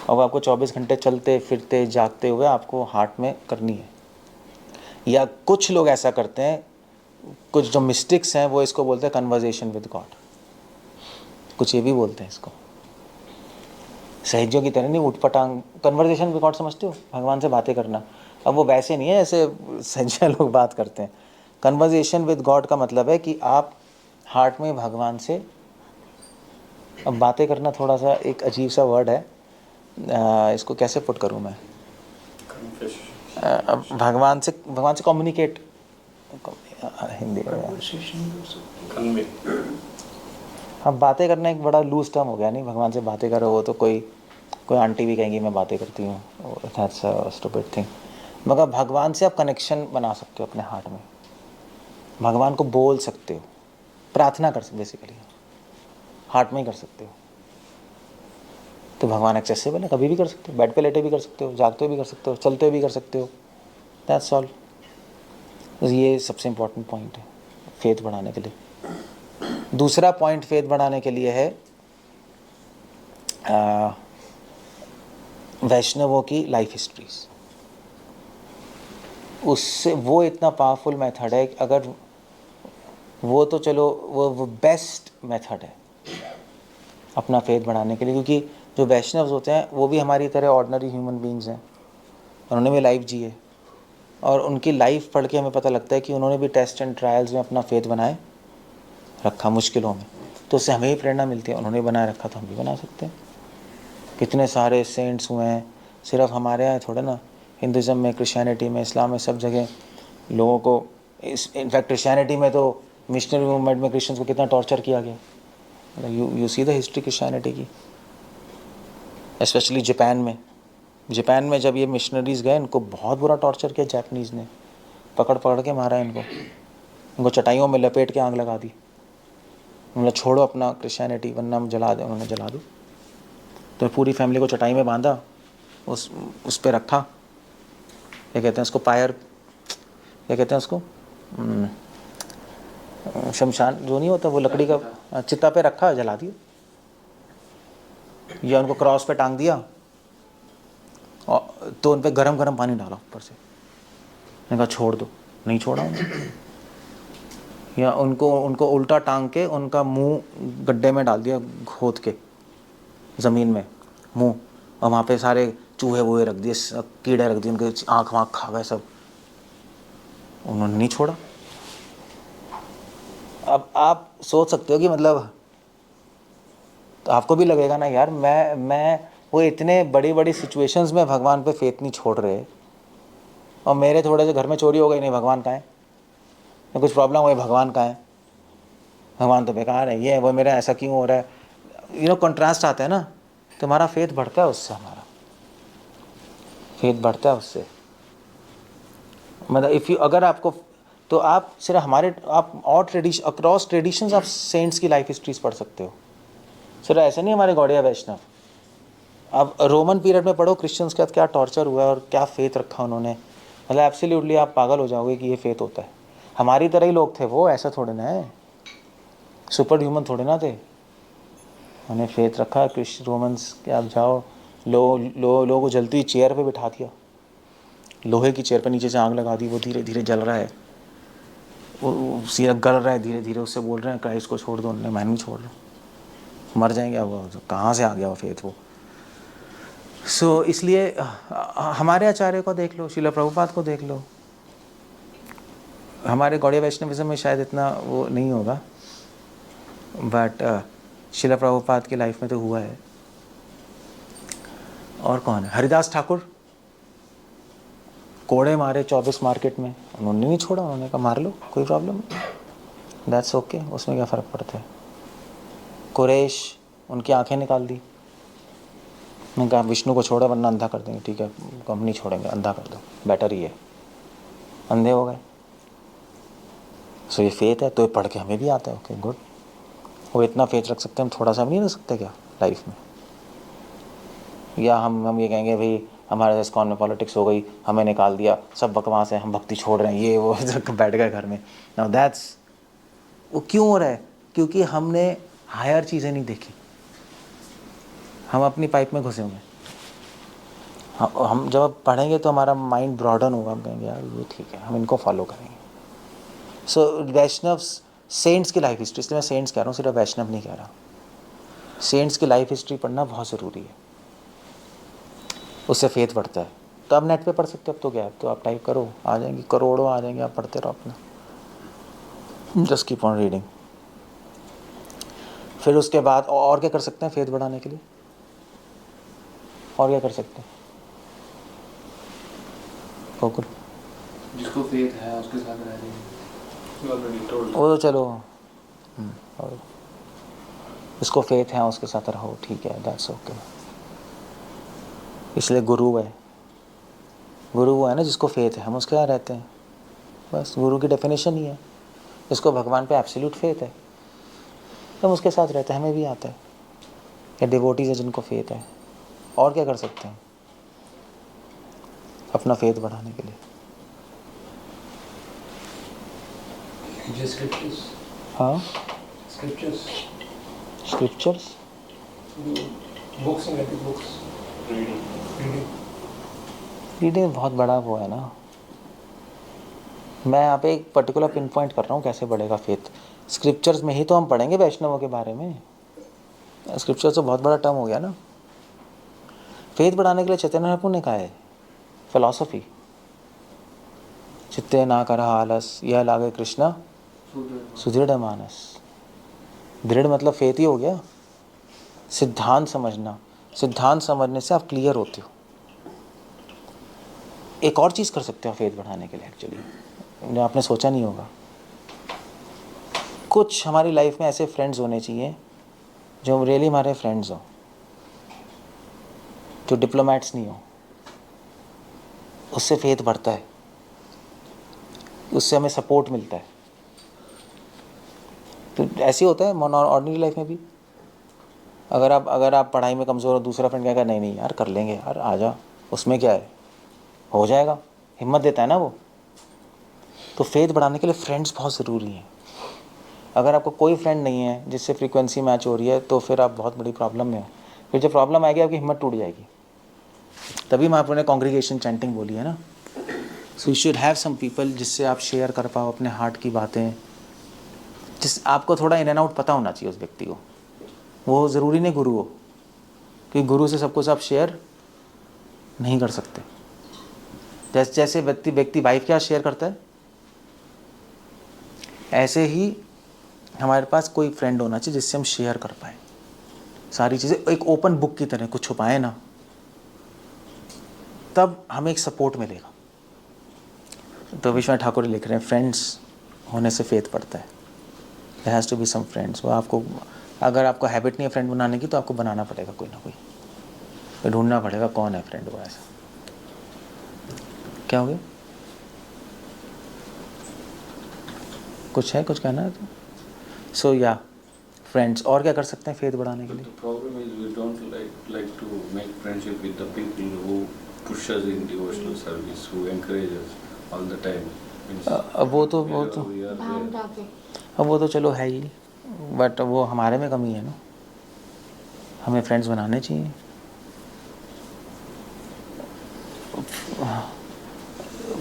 Speaker 1: अब आपको 24 घंटे चलते फिरते जागते हुए आपको हार्ट में करनी है। या कुछ लोग ऐसा करते हैं, कुछ जो मिस्टिक्स हैं वो इसको बोलते हैं कन्वर्जेशन विद गॉड, कुछ ये भी बोलते हैं इसको। सहजों की तरह नहीं उठपटांग, कन्वर्जेशन विद गॉड समझते हो, भगवान से बातें करना। अब वो वैसे नहीं है ऐसे सहजा लोग बात करते हैं। कन्वर्जेशन विद गॉड का मतलब है कि आप हार्ट में भगवान से, अब बातें करना थोड़ा सा एक अजीब सा वर्ड है, इसको कैसे पुट करूँ मैं, अब भगवान से कम्युनिकेट, हिंदी में
Speaker 2: कन्वे।
Speaker 1: अब बातें करना एक बड़ा लूज टर्म हो गया, नहीं भगवान से बातें करो, वो तो कोई आंटी भी कहेंगी मैं बातें करती हूँ, दैट्स अ स्टूपिड थिंग। मगर भगवान से आप कनेक्शन बना सकते हो अपने हार्ट में, भगवान को बोल सकते हो, प्रार्थना कर सकते, बेसिकली हार्ट में ही कर सकते हो। तो भगवान एक्सेसिबल है, कभी भी कर सकते हो, बेड पे लेटे भी कर सकते हो, जागते हुए भी कर सकते हो, चलते हुए भी कर सकते हो, दैट्स ऑल। ये सबसे इम्पोर्टेंट पॉइंट है फेथ बढ़ाने के लिए। दूसरा पॉइंट फेथ बढ़ाने के लिए है वैष्णवों की लाइफ हिस्ट्रीज। उससे वो इतना पावरफुल मेथड है, अगर वो तो चलो वो बेस्ट मेथड है अपना फेथ बढ़ाने के लिए, क्योंकि जो वैष्णव्स होते हैं वो भी हमारी तरह ऑर्डिनरी ह्यूमन बीइंग्स हैं, उन्होंने भी लाइफ जी है, और उनकी लाइफ पढ़ के हमें पता लगता है कि उन्होंने भी टेस्ट एंड ट्रायल्स में अपना फेथ बनाए रखा मुश्किलों में, तो उससे हमें ही प्रेरणा मिलती है। उन्होंने बनाए रखा तो हम भी बना सकते हैं। कितने सारे सेंट्स हुए हैं, सिर्फ हमारे यहाँ थोड़े ना, हिंदुज़म में, क्रिश्चियनिटी में, इस्लाम में, सब जगह लोगों को, इनफैक्ट क्रिश्चियनिटी में तो मिशनरी मूवमेंट में क्रिश्चियंस को कितना टॉर्चर किया गया। You see the history Christianity की, स्पेशली जापान में जब ये मिशनरीज़ गए, इनको बहुत बुरा टॉर्चर किया जापानीज़ ने, पकड़ के मारा इनको चटाइयों में लपेट के आग लगा दी, उन्होंने छोड़ो अपना क्रिश्चियनिटी वरना हम जला दे, उन्होंने जला दो। तो पूरी फैमिली को चटाई में बांधा, उस पे रखा, क्या कहते हैं उसको, पायर, क्या कहते हैं उसको, शमशान जो नहीं होता वो लकड़ी का, चिता पे रखा, जला दिया, या उनको क्रॉस पे टांग दिया, और तो उन पे गरम पानी डाला ऊपर से, मैंने कहा छोड़ दो, नहीं छोड़ा उन्होंने। या उनको उल्टा टांग के उनका मुंह गड्ढे में डाल दिया, खोद के ज़मीन में मुंह, और वहाँ पे सारे चूहे वूहे रख दिए, कीड़े रख दिए, उनके आँख वाँख खा गए सब, उन्होंने नहीं छोड़ा। अब आप सोच सकते हो कि मतलब, तो आपको भी लगेगा ना यार, मैं वो इतने बड़ी सिचुएशंस में भगवान पे फेथ नहीं छोड़ रहे, और मेरे थोड़े से घर में चोरी हो गई, नहीं भगवान कहाँ है, या कुछ प्रॉब्लम हुई, भगवान कहाँ है, भगवान तो बेकार है, ये वो मेरा ऐसा क्यों हो रहा है, कंट्रास्ट आता है ना, तो हमारा फेथ बढ़ता है उससे, हमारा फेथ बढ़ता है उससे। मतलब अगर आपको, तो आप सिर्फ आप और अक्रॉस ट्रेडिशंस आप सेंट्स की लाइफ हिस्ट्रीज पढ़ सकते हो, सिर्फ ऐसे नहीं हमारे गौड़िया वैष्णव। अब रोमन पीरियड में पढ़ो क्रिश्चियंस के साथ क्या टॉर्चर हुआ है और क्या फेथ रखा उन्होंने, मतलब एब्सोल्युटली आप पागल हो जाओगे कि ये फेथ होता है। हमारी तरह ही लोग थे वो, ऐसा थोड़े ना है, सुपर ह्यूमन थोड़े ना थे, उन्हें फेथ रखा। रोमन्स के आप जाओ, लोगों को जलती हुई चेयर पे बिठा दिया, लोहे की चेयर पे नीचे से आग लगा दी, वो धीरे धीरे जल रहा है, वो सीधा गल रहा है धीरे धीरे, उससे बोल रहे हैं क्राइस्ट को छोड़ दो, उन्होंने मैं नहीं छोड़ रहा, मर जाएंगे। अब कहाँ से आ गया वो फेथ वो। सो इसलिए हमारे आचार्य को देख लो, श्रील प्रभुपाद को देख लो, हमारे गौड़िया वैष्णविज्म में शायद इतना वो नहीं होगा, बट श्रील प्रभुपाद की लाइफ में तो हुआ है। और कौन है, हरिदास ठाकुर, कोड़े मारे 24 मार्केट में, उन्होंने नहीं छोड़ा, उन्होंने कहा मार लो, कोई प्रॉब्लम नहीं, दैट्स ओके, उसमें क्या फ़र्क पड़ता है। कुरैश, उनकी आंखें निकाल दी, उन्होंने कहा विष्णु को छोड़ा वरना अंधा कर देंगे, ठीक है हम नहीं छोड़ेंगे, अंधा कर दो, बेटर ही है, अंधे हो गए। सो ये फेथ है, तो ये पढ़ के हमें भी आता है, ओके गुड। वो इतना फेथ रख सकते हैं, हम थोड़ा सा भी नहीं रख सकते क्या लाइफ में? या हम ये कहेंगे भाई हमारे इस्कॉन में पॉलिटिक्स हो गई, हमें निकाल दिया, सब बकवास है, हम भक्ति छोड़ रहे हैं, ये वो बैठ गए घर में। नाउ दैट्स, वो क्यों हो रहा है? क्योंकि हमने हायर चीज़ें नहीं देखी, हम अपनी पाइप में घुसे हुए। हम जब पढ़ेंगे तो हमारा माइंड ब्रॉडन होगा, हम कहेंगे यार ये ठीक है, हम इनको फॉलो करेंगे। सो वैष्णव सेंट्स की लाइफ हिस्ट्री, इसलिए मैं सेंट्स कह रहा हूँ, सिर्फ वैष्णव नहीं कह रहा, सेंट्स की लाइफ हिस्ट्री पढ़ना बहुत ज़रूरी है, उससे फेथ बढ़ता है। तो आप नेट पे पढ़ सकते हो, अब तो क्या है, तो आप टाइप करो, आ जाएंगी, करोड़ों आ जाएंगे, आप पढ़ते रहो अपना, जस्ट कीप ऑन रीडिंग। फिर उसके बाद और क्या कर सकते हैं फेथ बढ़ाने के लिए, और क्या कर सकते हैं गोकुल?
Speaker 2: जिसको फेथ है उसके साथ रह रहे हैं, ऑलरेडी टोल्ड।
Speaker 1: वो तो चलो, और इसको फेथ है उसके साथ रहो, ठीक है, दैट्स ओके। इसलिए गुरु है, गुरु वो है ना जिसको फेथ है, हम उसके यहाँ रहते हैं, बस गुरु की डेफिनेशन ही है, जिसको भगवान पे एब्सोल्यूट फेथ है, हम उसके साथ रहते हैं, हमें भी आता है। या डिवोटीज है जिनको फेथ है। और क्या कर सकते हैं अपना फेथ बढ़ाने के लिए?
Speaker 4: Just scriptures.
Speaker 1: हाँ,
Speaker 4: Scriptures.
Speaker 1: Scriptures,
Speaker 4: Books and epic books. Reading.
Speaker 1: Reading बहुत बड़ा वो है ना, मैं यहाँ पे एक पर्टिकुलर पिन पॉइंट कर रहा हूँ कैसे बढ़ेगा फेथ। स्क्रिप्चर्स में ही तो हम पढ़ेंगे वैष्णवों के बारे में, स्क्रिप्चर्स तो बहुत बड़ा टर्म हो गया ना। फेथ बढ़ाने के लिए चैतन्य महाप्रभु ने कहा है फिलॉसफी, चित्ते ना कर आलस, यह लागे कृष्णा सुदृढ़ मानस। दृढ़ मतलब फेथ ही हो गया, सिद्धांत समझना, सिद्धांत समझने से आप क्लियर होते हो। एक और चीज़ कर सकते हो फेथ बढ़ाने के लिए एक्चुअली, जो आपने सोचा नहीं होगा। कुछ हमारी लाइफ में ऐसे फ्रेंड्स होने चाहिए जो रियली हमारे फ्रेंड्स हो, जो डिप्लोमेट्स नहीं हो, उससे फेथ बढ़ता है, उससे हमें सपोर्ट मिलता है। तो ऐसे होता है ऑर्डिनरी लाइफ में भी, अगर आप पढ़ाई में कमज़ोर हो, दूसरा फ्रेंड कहेगा नहीं नहीं यार कर लेंगे यार, आ जा, उसमें क्या है, हो जाएगा, हिम्मत देता है ना वो। तो फेथ बढ़ाने के लिए फ्रेंड्स बहुत ज़रूरी हैं। अगर आपको कोई फ्रेंड नहीं है जिससे फ्रीक्वेंसी मैच हो रही है, तो फिर आप बहुत बड़ी प्रॉब्लम में हो। फिर जब प्रॉब्लम आएगी आपकी हिम्मत टूट जाएगी। तभी महाप्रभु ने कॉन्ग्रीगेशन चैंटिंग बोली है ना। So you should have some people जिससे आप शेयर कर पाओ अपने हार्ट की बातें, जिस आपको थोड़ा इन एंड आउट पता होना चाहिए उस व्यक्ति को। वो ज़रूरी नहीं गुरु हो, क्योंकि गुरु से सब कुछ आप शेयर नहीं कर सकते। जैसे व्यक्ति वाइफ क्या शेयर करता है, ऐसे ही हमारे पास कोई फ्रेंड होना चाहिए जिससे हम शेयर कर पाए सारी चीज़ें, एक ओपन बुक की तरह कुछ छुपाए ना, तब हमें एक सपोर्ट मिलेगा। तो विश्वनाथ ठाकुर लिख रहे हैं फ्रेंड्स होने से फेथ पड़ता है। There has to be some friends. वो आपको, अगर आपको हैबिट नहीं है फ्रेंड बनाने की, तो आपको बनाना पड़ेगा कोई ना कोई, तो ढूंढना पड़ेगा कौन है फ्रेंड वो ऐसा। क्या हो गया, कुछ है, कुछ कहना है तो? सो या फ्रेंड्स, और क्या कर सकते हैं फेथ बढ़ाने के लिए?
Speaker 2: The problem is we don't like to make friendship with the people who push us in devotional service, who encourage us all the time. Means
Speaker 1: अब वो तो
Speaker 2: wherever we are
Speaker 3: Dham
Speaker 2: there.
Speaker 3: जाके
Speaker 1: अब वो तो चलो है ही, बट वो हमारे में कमी है ना, हमें फ्रेंड्स बनाने चाहिए।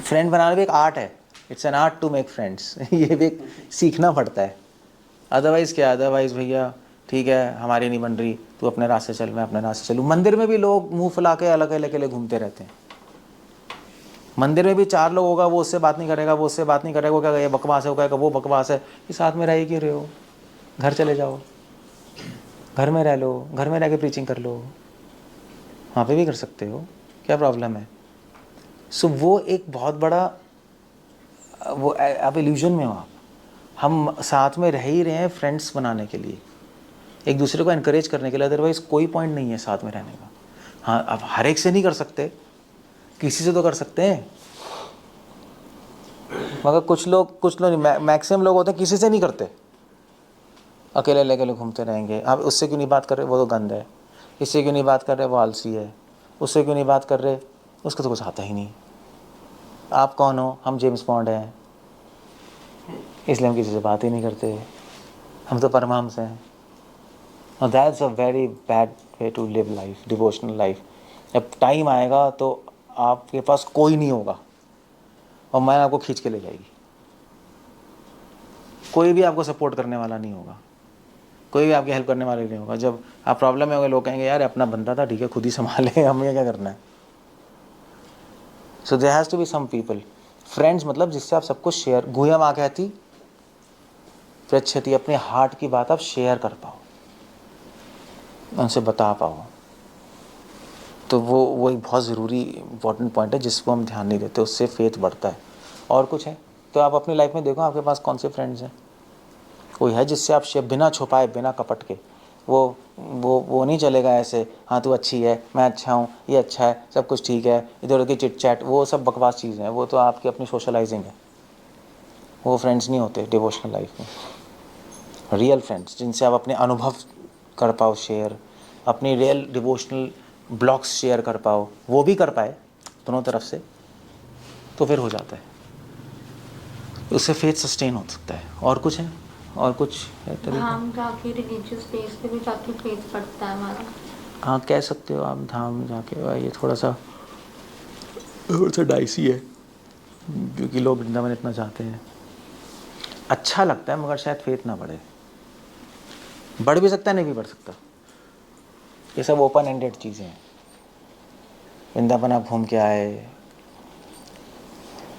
Speaker 1: फ्रेंड बनाना भी एक आर्ट है, it's an art to make friends. ये भी एक सीखना पड़ता है। अदरवाइज़ क्या, अदरवाइज़ भैया ठीक है हमारी नहीं बन रही, तू अपने रास्ते चल, मैं अपने रास्ते चलूँ। मंदिर में भी लोग मुंह फुला के अलग अलग घूमते रहते हैं। मंदिर में भी 4 लोग होगा, वो उससे बात नहीं करेगा, वो उससे बात नहीं करेगा, वो क्या ये बकवास है, वो कहेगा वो बकवास है। ये साथ में रह ही क्यों रहे हो, घर चले जाओ, घर में रह लो, घर में रह के प्रीचिंग कर लो, वहाँ पे भी कर सकते हो, क्या प्रॉब्लम है। सो वो एक बहुत बड़ा वो आप इल्यूजन में हो आप। हम साथ में रह ही रहे हैं फ्रेंड्स बनाने के लिए, एक दूसरे को एनकरेज करने के लिए, अदरवाइज़ कोई पॉइंट नहीं है साथ में रहने का। हाँ, अब हर एक से नहीं कर सकते, किसी से तो कर सकते हैं, मगर कुछ लोग मैक्सिमम लोग होते हैं किसी से नहीं करते, अकेले अकेले घूमते रहेंगे। आप उससे क्यों नहीं बात कर रहे, वो तो गंद है। इससे क्यों नहीं बात कर रहे, वो आलसी है। उससे क्यों नहीं बात कर रहे, उसको तो कुछ आता ही नहीं। आप कौन हो, हम जेम्स बॉन्ड हैं, इसलिए हम किसी से बात ही नहीं करते, हम तो परमहंस हैं। और that's a very bad way to live life, devotional life. जब टाइम आएगा तो आपके पास कोई नहीं होगा और मैं आपको खींच के ले जाएगी। कोई भी आपको सपोर्ट करने वाला नहीं होगा, कोई भी आपकी हेल्प करने वाला नहीं होगा। जब आप प्रॉब्लम में होगे लोग कहेंगे यार अपना बंदा था, ठीक है खुद ही संभाले, हमें क्या करना है। So there has to be some people, friends मतलब जिससे आप सब कुछ शेयर, गुह्या माँ कहती पृच्छति, अपने हार्ट की बात आप शेयर कर पाओ, उनसे बता पाओ। तो वो एक बहुत ज़रूरी इंपॉर्टेंट पॉइंट है जिसको हम ध्यान नहीं देते, उससे फेथ बढ़ता है। और कुछ है तो आप अपनी लाइफ में देखो आपके पास कौन से फ्रेंड्स हैं। कोई है जिससे आप बिना छुपाए, बिना कपट के, वो नहीं चलेगा ऐसे, हाँ तू अच्छी है, मैं अच्छा हूँ, ये अच्छा है, सब कुछ ठीक है, इधर उधर की चिट चैट, वो सब बकवास चीज़ें हैं। वो तो आपकी अपनी सोशलाइजिंग है, वो फ्रेंड्स नहीं होते डिवोशनल लाइफ में। रियल फ्रेंड्स जिनसे आप अपने अनुभव कर पाओ शेयर, अपनी रियल डिवोशनल ब्लॉग्स शेयर कर पाओ, वो भी कर पाए दोनों तरफ से, तो फिर हो जाता है, उससे फेथ सस्टेन हो सकता है। और कुछ है, और कुछ है तरीका?
Speaker 3: धाम जाके रिलीजियस प्लेस पे भी जाके फेथ बढ़ता है हमारा।
Speaker 1: हाँ कह सकते हो आप, धाम जाके। ये थोड़ा सा डाइसी है क्योंकि लोग वृंदावन इतना जाते हैं, अच्छा लगता है मगर शायद फेथ ना बढ़े। बढ़ भी सकता है, नहीं भी बढ़ सकता, ये सब ओपन एंडेड चीज़ें हैं। वृंदावन आप घूम के आए,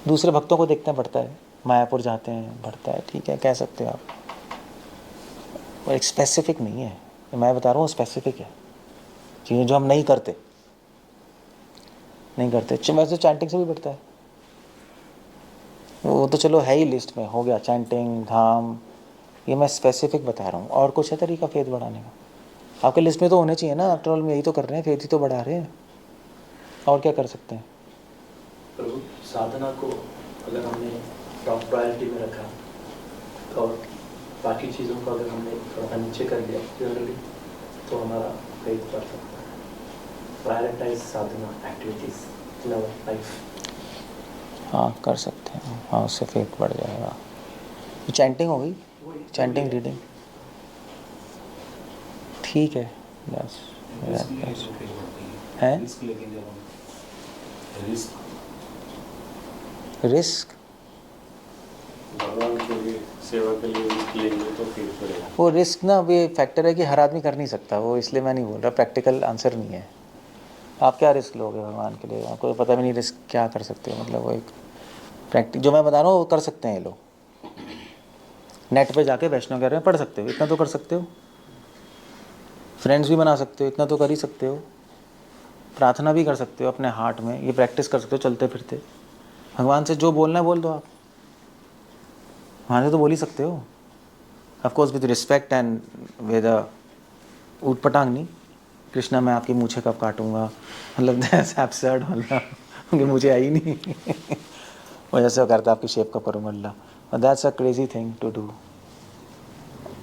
Speaker 1: दूसरे भक्तों को देखते हैं बढ़ता है, मायापुर जाते हैं बढ़ता है, ठीक है कह सकते हो आप, और एक स्पेसिफिक नहीं है। मैं बता रहा हूँ स्पेसिफिक है, चीज़ें जो हम नहीं करते वैसे चैंटिंग से भी बढ़ता है, वो तो चलो है ही लिस्ट में, हो गया चैंटिंग, धाम, ये मैं स्पेसिफिक बता रहा हूँ। और कुछ है तरीका फेथ बढ़ाने का? आपके लिस्ट में तो होने चाहिए ना, आफ्टर ऑल यही तो कर रहे हैं, फेथ ही तो बढ़ा रहे हैं, और क्या कर सकते हैं?
Speaker 4: प्रभु साधना को अगर हमने टॉप प्रायोरिटी में रखा और बाकी चीज़ों को अगर हमने थोड़ा नीचे कर दिया जनरली, तो हमारा फेथ बढ़ सकता है। Prioritize sadhana activities in our life.
Speaker 1: हाँ कर सकते हैं, हाँ उससे फेथ बढ़ जाएगा। चैंटिंग हो गई, चैंटिंग रीडिंग ठीक है, बस है। रिस्क
Speaker 2: भगवान के लिए, सेवा के लिए रिस्क लेंगे तो फिर पड़ेगा।
Speaker 1: वो रिस्क ना अभी एक फैक्टर है कि हर आदमी कर नहीं सकता, वो इसलिए मैं नहीं बोल रहा, प्रैक्टिकल आंसर नहीं है। आप क्या रिस्क लोगे भगवान के लिए? आपको पता भी नहीं रिस्क क्या कर सकते हो, मतलब वो एक प्रैक्टिक जो मैं बता रहा हूँ वो कर सकते हैं ये लोग। नेट पे जाके वैष्णव कह रहे हैं पढ़ सकते हो, इतना तो कर सकते हो। फ्रेंड्स भी बना सकते हो, इतना तो कर ही सकते हो। प्रार्थना भी कर सकते हो अपने हार्ट में, ये प्रैक्टिस कर सकते हो चलते फिरते। भगवान से जो बोलना है बोल दो आप, वहाँ से तो बोल ही सकते हो, of course with respect and with ऊट पटांग नहीं। कृष्णा मैं आपकी मूछें कब काटूंगा, मतलब दैट्स एब्सर्ड, मतलब क्योंकि मुझे आई नहीं वो जैसे वो करता आपकी शेप का करूँगा Allah, that's a crazy thing to do.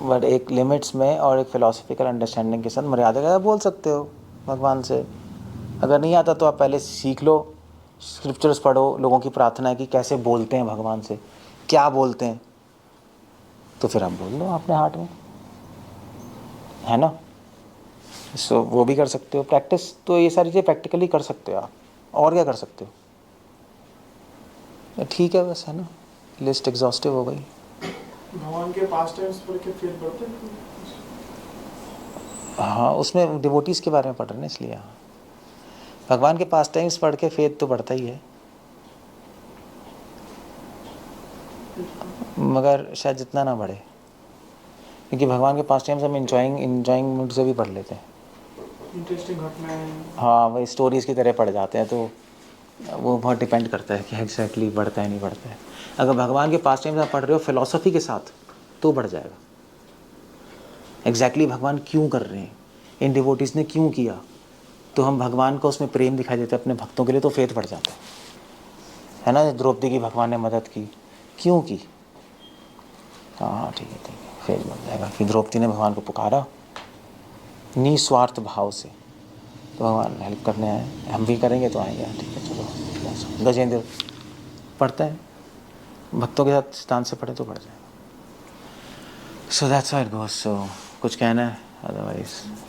Speaker 1: But एक लिमिट्स में और एक फिलोसफिकल अंडरस्टैंडिंग के साथ मर्यादा के साथ बोल सकते हो भगवान से। अगर नहीं आता तो आप पहले सीख लो, स्क्रिप्चर्स पढ़ो, लोगों की प्रार्थना है कि कैसे बोलते हैं भगवान से, क्या बोलते हैं, तो फिर आप बोल लो अपने हार्ट में, है ना। सो वो भी कर सकते हो प्रैक्टिस, तो ये सारी चीज़ें प्रैक्टिकली कर सकते हो आप। और क्या कर सकते हो? ठीक है बस, है ना, लिस्ट एग्जॉस्टिव हो गई।
Speaker 5: भगवान के पास टाइम्स पढ़ के फिर बढ़ते हैं।
Speaker 1: हाँ उसमें डिवोटीज़ के बारे में पढ़ रहे हैं इसलिए। हाँ भगवान के पास टाइम्स पढ़ के फेथ तो बढ़ता ही है, मगर शायद जितना ना बढ़े, क्योंकि भगवान के पास टाइम्स हम इंजॉइंग मूड से भी पढ़ लेते हैं।
Speaker 5: इंटरेस्टिंग घटनाएं।
Speaker 1: हाँ वही स्टोरीज़ की तरह पढ़ जाते हैं, तो वो बहुत डिपेंड करता है कि एग्जैक्टली बढ़ता है नहीं बढ़ता है। अगर भगवान के पास टाइम्स आप पढ़ रहे हो फिलॉसफी के साथ तो बढ़ जाएगा। एग्जैक्टली भगवान क्यों कर रहे हैं, इन डिवोटीज़ ने क्यों किया, तो हम भगवान को उसमें प्रेम दिखाई देते हैं अपने भक्तों के लिए, तो फेथ बढ़ जाता है ना। द्रौपदी की भगवान ने मदद की, क्यों की? हाँ ठीक है फेथ बढ़ जाएगा कि द्रौपदी ने भगवान को पुकारा निस्वार्थ भाव से, तो भगवान हेल्प करने आए, हम भी करेंगे तो आएंगे। ठीक है चलो। गजेंद्र पढ़ता है, भक्तों के साथ स्थान से पढ़े तो पढ़ जाएगा। So that's how it goes. So कुछ कहना है, अदरवाइज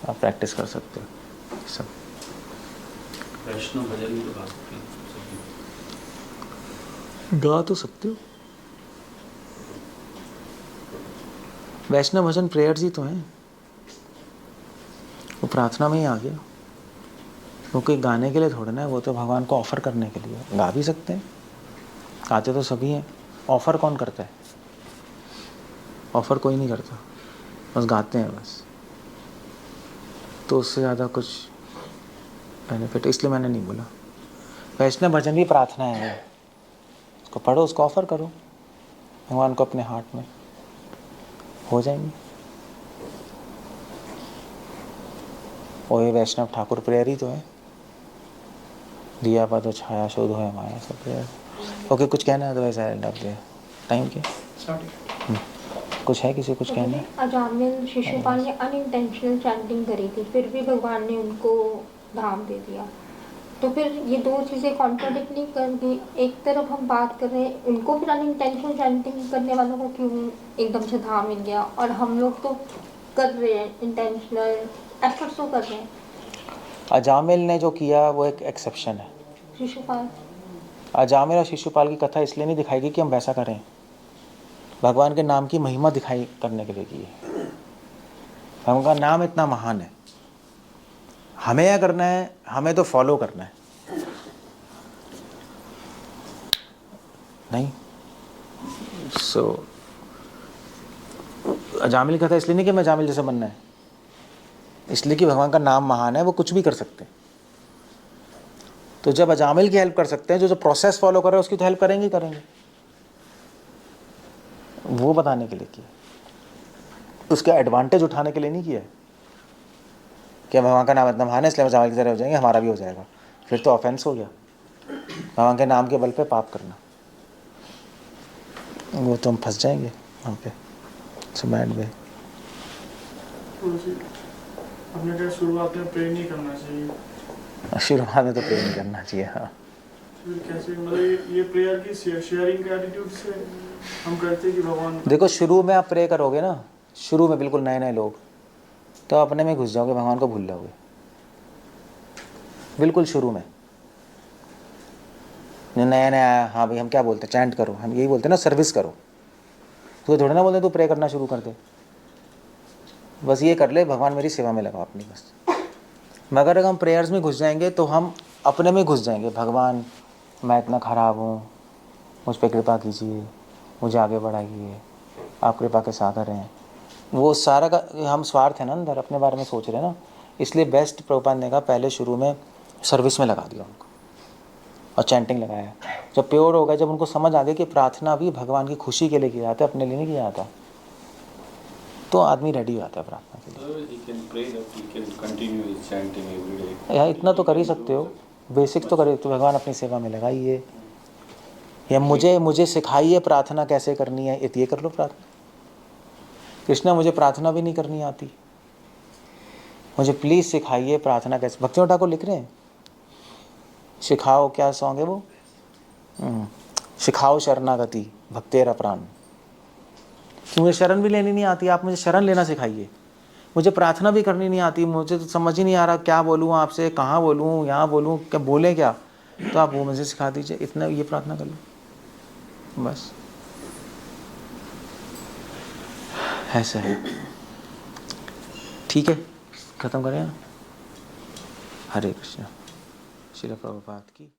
Speaker 1: आप प्रैक्टिस कर सकते हो सब।
Speaker 2: वैष्णव भजन भी तो गा सकते हैं सभी।
Speaker 1: गा तो सकते हो। वैष्णव भजन प्रेयर्स ही तो हैं, वो प्रार्थना में ही आ गया। वो कोई गाने के लिए थोड़ा ना है, वो तो भगवान को ऑफर करने के लिए। गा भी सकते हैं, गाते तो सभी हैं। ऑफर कौन करता है? ऑफर कोई नहीं करता, बस गाते हैं बस। तो उससे ज़्यादा कुछ बेनिफिट, इसलिए मैंने नहीं बोला। वैष्णव भजन भी प्रार्थना है, उसको पढ़ो, उसको ऑफर करो भगवान को अपने हार्ट में, हो जाएंगे। और ये वैष्णव ठाकुर प्रेयर ही तो है, दिया पा तो छाया शोध है माया, सब प्रेयर। ओके, कुछ कहना है तो वैसा एंड ऑफ द टाइम के कुछ है, किसी कुछ कहना है?
Speaker 3: अजामिल शिशुपाल ने अनइंटेंशनल चैंटिंग करी थी, फिर भी भगवान ने उनको धाम दे दिया। तो फिर ये दो चीज़ें कॉन्ट्राडिक्ट नहीं करती? एक तरफ हम बात कर रहे हैं, उनको फिर अनइंटेंशनल चैंटिंग करने वालों को क्यों एकदम से धाम मिल गया, और हम लोग तो कर रहे हैं, इंटेंशनल एफर्ट्स तो कर रहे हैं।
Speaker 1: अजामिल ने जो किया वो एक एक्सेप्शन है।
Speaker 3: शिशुपाल
Speaker 1: अजामिल और शिशुपाल की कथा इसलिए नहीं दिखाएगी कि हम वैसा करें, भगवान के नाम की महिमा दिखाई करने के लिए की है। भगवान का नाम इतना महान है, हमें क्या करना है? हमें तो फॉलो करना है, नहीं? अजामिल की कथा इसलिए नहीं कि मैं अजामिल जैसे बनना है, इसलिए कि भगवान का नाम महान है, वो कुछ भी कर सकते हैं। तो जब अजामिल की हेल्प कर सकते हैं, जो प्रोसेस फॉलो कर रहे हैं उसकी तो हेल्प करेंगे ही करेंगे, वो बताने के लिए किया, उसका एडवांटेज उठाने के लिए नहीं किया है कि भगवान का नाम इतना महान है इसलिए हम अजामिल की तरह हो जाएंगे, हमारा भी हो जाएगा। फिर तो ऑफेंस हो गया, भगवान के नाम के बल पे पाप करना, वो तो हम फंस जाएंगे वहाँ पे बैठ गए।
Speaker 5: आपने कहा शुरुआत में प्रे नहीं करना चाहिए,
Speaker 1: शुरुआत में तो प्रे नहीं करना चाहिए। हाँ,
Speaker 5: फिर कैसे? मतलब ये प्रेयर की शेयरिंग का एटीट्यूड से हम करते हैं कि भगवान।
Speaker 1: देखो, शुरू में आप प्रे करोगे ना, शुरू में बिल्कुल नए नए लोग, तो अपने में घुस जाओगे, भगवान को भूल जाओगे बिल्कुल शुरू में। नया नया, हाँ भाई हम क्या बोलते हैं, चैंट करो, हम यही बोलते हैं ना, सर्विस करो। तो थोड़ा ना बोलते तू प्रे करना शुरू कर दे, बस ये कर ले भगवान मेरी सेवा में लगा अपनी बस। मगर अगर हम प्रेयर्स में घुस जाएंगे तो हम अपने में घुस जाएंगे, भगवान मैं इतना ख़राब हूँ, मुझ पर कृपा कीजिए, मुझे आगे बढ़ाइए, आप कृपा के सागर हैं। वो सारा का हम स्वार्थ है ना, अंदर अपने बारे में सोच रहे हैं ना, इसलिए बेस्ट प्रभुपाद ने कहा पहले शुरू में सर्विस में लगा दिया उनको और चैंटिंग लगाया। जब प्योर हो गया, जब उनको समझ आ गई कि प्रार्थना भी भगवान की खुशी के लिए किया जाता है, अपने लिए नहीं किया जाता, तो आदमी रेडी हो जाता है प्रार्थना के लिए। यार इतना तो कर ही सकते हो, बेसिक्स तो करे, तो भगवान अपनी सेवा में लगाइए, या मुझे सिखाइए प्रार्थना कैसे करनी है, ये कर लो प्रार्थना। कृष्णा मुझे प्रार्थना भी नहीं करनी आती, मुझे प्लीज़ सिखाइए प्रार्थना कैसे। भक्ति ठाकुर लिख रहे हैं, सिखाओ, क्या सॉन्ग है वो, सिखाओ शरणागति भक्तेरा प्राण। मुझे शरण भी लेनी नहीं आती, आप मुझे शरण लेना सिखाइए। मुझे प्रार्थना भी करनी नहीं आती, मुझे तो समझ ही नहीं आ रहा क्या बोलूँ आपसे, कहाँ बोलूँ, यहाँ बोलूँ, क्या बोले क्या, तो आप वो मुझे सिखा दीजिए, इतना ये प्रार्थना कर लो बस। ऐसा है, ठीक है, ख़त्म करें। हरे कृष्ण। श्रील प्रभुपाद की।